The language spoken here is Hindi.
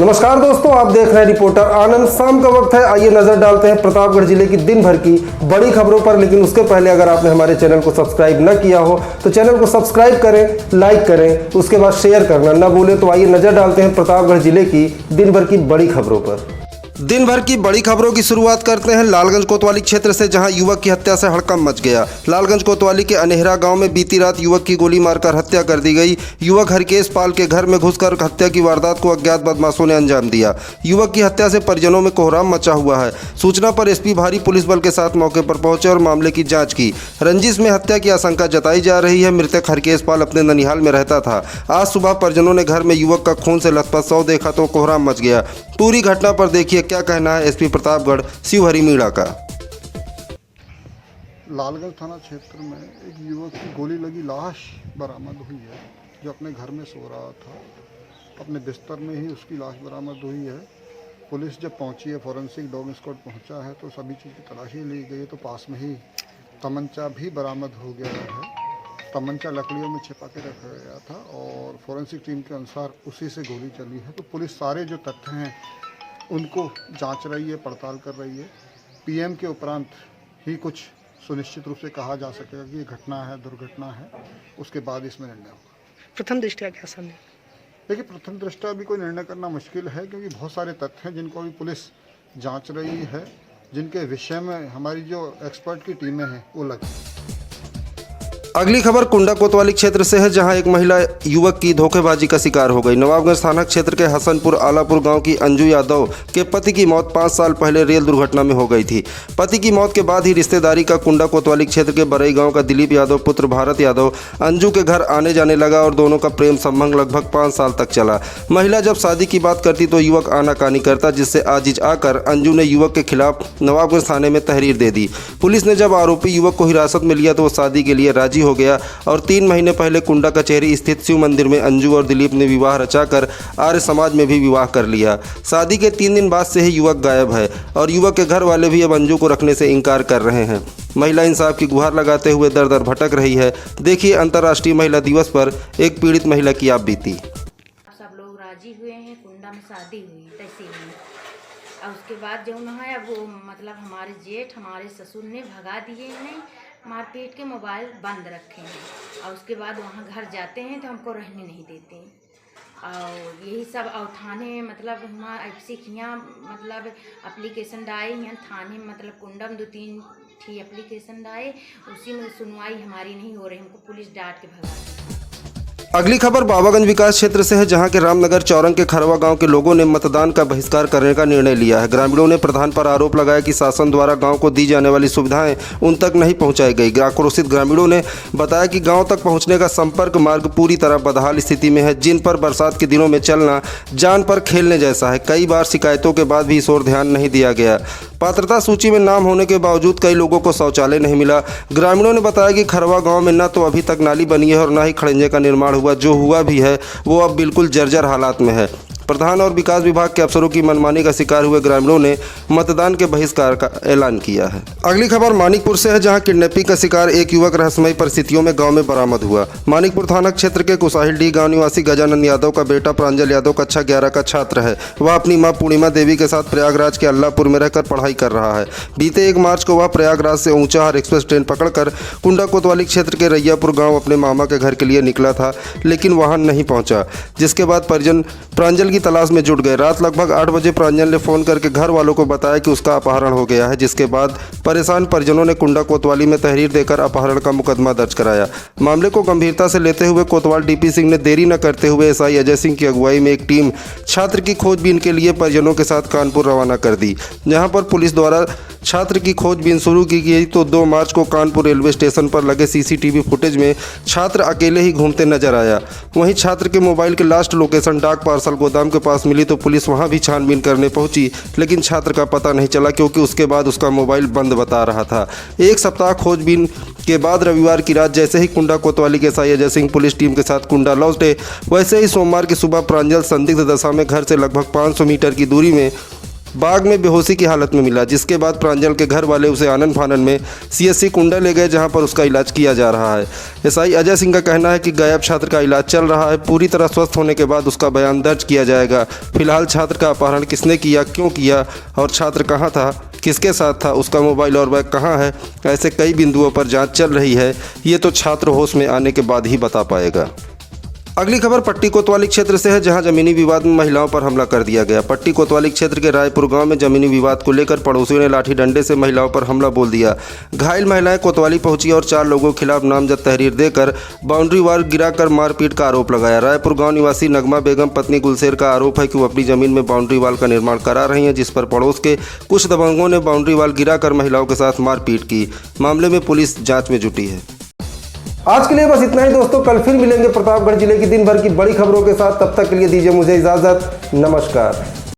नमस्कार दोस्तों, आप देख रहे हैं रिपोर्टर आनंद। शाम का वक्त है, आइए नजर डालते हैं प्रतापगढ़ जिले की दिन भर की बड़ी खबरों पर। लेकिन उसके पहले अगर आपने हमारे चैनल को सब्सक्राइब न किया हो तो चैनल को सब्सक्राइब करें, लाइक करें, उसके बाद शेयर करना न भूलें। तो आइए नजर डालते हैं प्रतापगढ़ जिले की दिन भर की बड़ी खबरों पर। दिन भर की बड़ी खबरों की शुरुआत करते हैं लालगंज कोतवाली क्षेत्र से, जहां युवक की हत्या से हड़कंप मच गया। लालगंज कोतवाली के अनेहरा गांव में बीती रात युवक की गोली मारकर हत्या कर दी गई। युवक हरकेश पाल के घर में घुसकर हत्या की वारदात को अज्ञात बदमाशों ने अंजाम दिया। युवक की हत्या से परिजनों में कोहराम मचा हुआ है। सूचना पर एसपी भारी पुलिस बल के साथ मौके पर पहुंचे और मामले की जाँच की। रंजिश में हत्या की आशंका जताई जा रही है। मृतक हरकेश पाल अपने ननिहाल में रहता था। आज सुबह परिजनों ने घर में युवक का खून से लथपथ शव देखा तो कोहराम मच गया। पूरी घटना पर देखिए क्या कहना है एसपी प्रतापगढ़ शिवहरी मीणा का। लालगंज थाना क्षेत्र में एक युवक की गोली लगी लाश बरामद हुई है, जो अपने घर में सो रहा था। अपने बिस्तर में ही उसकी लाश बरामद हुई है। पुलिस जब पहुंची है, फॉरेंसिक डॉग स्क्वाड पहुंचा है, तो सभी चीज़ की तलाशी ली गई। तो पास में ही तमंचा भी बरामद हो गया है। तमंचा लकड़ियों में छिपा के रखा गया था और फॉरेंसिक टीम के अनुसार उसी से गोली चली है। तो पुलिस सारे जो तथ्य हैं उनको जांच रही है, पड़ताल कर रही है। पीएम के उपरांत ही कुछ सुनिश्चित रूप से कहा जा सकेगा कि ये घटना है, दुर्घटना है। उसके बाद इसमें निर्णय होगा। प्रथम दृष्टया क्या समझे? देखिए, प्रथम दृष्टया अभी कोई निर्णय करना मुश्किल है, क्योंकि बहुत सारे तथ्य हैं जिनको अभी पुलिस जांच रही है, जिनके विषय में हमारी जो एक्सपर्ट की टीमें हैं वो लगी। अगली खबर कुंडा कोतवाली क्षेत्र से है, जहां एक महिला युवक की धोखेबाजी का शिकार हो गई। नवाबगंज थाना क्षेत्र के हसनपुर आलापुर गांव की अंजू यादव के पति की मौत 5 साल पहले रेल दुर्घटना में हो गई थी। पति की मौत के बाद ही रिश्तेदारी का कुंडा कोतवाली क्षेत्र के बरई गांव का दिलीप यादव पुत्र भारत यादव अंजू के घर आने जाने लगा और दोनों का प्रेम संबंध लगभग 5 साल तक चला। महिला जब शादी की बात करती तो युवक आनाकानी करता, जिससे आजिज आकर अंजू ने युवक के खिलाफ नवाबगंज थाने में तहरीर दे दी। पुलिस ने जब आरोपी युवक को हिरासत में लिया तो वो शादी के लिए राजी हो गया और 3 महीने पहले कुंडा कचहरी स्थित शिव मंदिर में अंजू और दिलीप ने विवाह रचाकर आर्य समाज में भी विवाह कर लिया। शादी के 3 दिन बाद से ही युवक गायब है और युवक के घर वाले भी अब अंजू को रखने से इनकार कर रहे हैं। महिला इंसाफ की गुहार लगाते हुए दर दर भटक रही है। देखिए अंतर्राष्ट्रीय महिला दिवस पर एक पीड़ित महिला की आप बीती। सब लोग राजी हुए हैं, कुंडा में शादी हुई तैसी हुई। और उसके बाद जो है वो मतलब हमारे जेठ हमारे ससुर ने भगा दिए हैं, मारपीट के मोबाइल बंद रखे हैं। और उसके बाद वहाँ घर जाते हैं तो हमको रहने नहीं देते। और यही सब और थाने में मतलब हमारा सीखियाँ मतलब एप्लीकेशन डाले हैं थाने में, मतलब कुंडा में 2-3 थी एप्लीकेशन डाले, उसी में सुनवाई हमारी नहीं हो रही। हमको पुलिस डांट के भगा दी। अगली खबर बाबागंज विकास क्षेत्र से है, जहां के रामनगर चौरंग के खरवा गांव के लोगों ने मतदान का बहिष्कार करने का निर्णय लिया है। ग्रामीणों ने प्रधान पर आरोप लगाया कि शासन द्वारा गांव को दी जाने वाली सुविधाएं उन तक नहीं पहुंचाई गई। आक्रोशित ग्रामीणों ने बताया कि गांव तक पहुंचने का संपर्क मार्ग पूरी तरह बदहाल स्थिति में है, जिन पर बरसात के दिनों में चलना जान पर खेलने जैसा है। कई बार शिकायतों के बाद भी इस ओर ध्यान नहीं दिया गया। पात्रता सूची में नाम होने के बावजूद कई लोगों को शौचालय नहीं मिला। ग्रामीणों ने बताया कि खरवा गांव में न तो अभी तक नाली बनी है और न ही खड़ंजे का निर्माण हुआ। जो हुआ भी है वो अब बिल्कुल जर्जर हालात में है। प्रधान और विकास विभाग के अफसरों की मनमानी का शिकार हुए ग्रामीणों ने मतदान के बहिष्कार का ऐलान किया है। अगली खबर मानिकपुर से है, जहां किडनैपिंग का शिकार एक युवक रहस्यमयी परिस्थितियों में गांव में बरामद हुआ। मानिकपुर थाना क्षेत्र के कुसाहिल डी गांव निवासी गजानंद यादव का बेटा प्रांजल यादव कक्षा 11 का छात्र है। वह अपनी मां पूर्णिमा देवी के साथ प्रयागराज के अल्लाहपुर में रहकर पढ़ाई कर रहा है। बीते 1 मार्च को वह प्रयागराज से ऊंचाहार एक्सप्रेस ट्रेन पकड़कर कुंडा कोतवाली क्षेत्र के रैयापुर गाँव अपने मामा के घर के लिए निकला था, लेकिन वहाँ नहीं पहुँचा, जिसके बाद परिजन प्रांजल की तलाश में जुट गए। रात लगभग 8 बजे प्रांजल ने फोन करके घर वालों को बताया कि उसका अपहरण हो गया है, जिसके बाद परेशान परिजनों ने कुंडा कोतवाली में तहरीर देकर अपहरण का मुकदमा दर्ज कराया। मामले को गंभीरता से लेते हुए कोतवाल डीपी सिंह ने देरी न करते हुए एसआई अजय सिंह की अगुवाई में एक टीम छात्र की खोजबीन के लिए परिजनों के साथ कानपुर रवाना कर दी, जहां पर पुलिस द्वारा छात्र की खोजबीन शुरू की गई। तो 2 मार्च को कानपुर रेलवे स्टेशन पर लगे सीसीटीवी फुटेज में छात्र अकेले ही घूमते नजर आया। वहीं छात्र के मोबाइल के लास्ट लोकेशन डाक पार्सल गोदाम के पास मिली तो पुलिस वहां भी छानबीन करने पहुंची, लेकिन छात्र का पता नहीं चला, क्योंकि उसके बाद उसका मोबाइल बंद बता रहा था। 1 सप्ताह खोजबीन के बाद रविवार की रात जैसे ही कुंडा कोतवाली के SI Ajay Singh police team के साथ कुंडा लौटे, वैसे ही सोमवार की सुबह प्रांजल संदिग्ध दशा में घर से लगभग 500 मीटर की दूरी में बाग में बेहोशी की हालत में मिला, जिसके बाद प्रांजल के घर वाले उसे आनन फानन में CSC कुंडा ले गए, जहां पर उसका इलाज किया जा रहा है। SI अजय सिंह का कहना है कि गायब छात्र का इलाज चल रहा है। पूरी तरह स्वस्थ होने के बाद उसका बयान दर्ज किया जाएगा। फिलहाल छात्र का अपहरण किसने किया, क्यों किया और छात्र कहाँ था, किसके साथ था, उसका मोबाइल और बैग कहाँ है, ऐसे कई बिंदुओं पर जांच चल रही है। ये तो छात्र होश में आने के बाद ही बता पाएगा। अगली खबर पट्टी कोतवाली क्षेत्र से है, जहां जमीनी विवाद में महिलाओं पर हमला कर दिया गया। पट्टी कोतवाली क्षेत्र के रायपुर गांव में जमीनी विवाद को लेकर पड़ोसियों ने लाठी डंडे से महिलाओं पर हमला बोल दिया। घायल महिलाएं कोतवाली पहुंची और 4 लोगों के खिलाफ नामजद तहरीर देकर बाउंड्री वाल गिराकर मारपीट का आरोप लगाया। रायपुर गाँव निवासी नगमा बेगम पत्नी गुलशेर का आरोप है कि वो अपनी जमीन में बाउंड्री वाल का निर्माण करा रही हैं, जिस पर पड़ोस के कुछ दबंगों ने बाउंड्री वाल गिराकर महिलाओं के साथ मारपीट की। मामले में पुलिस जाँच में जुटी है। आज के लिए बस इतना ही दोस्तों, कल फिर मिलेंगे प्रतापगढ़ जिले की दिन भर की बड़ी खबरों के साथ। तब तक के लिए दीजिए मुझे इजाज़त। नमस्कार।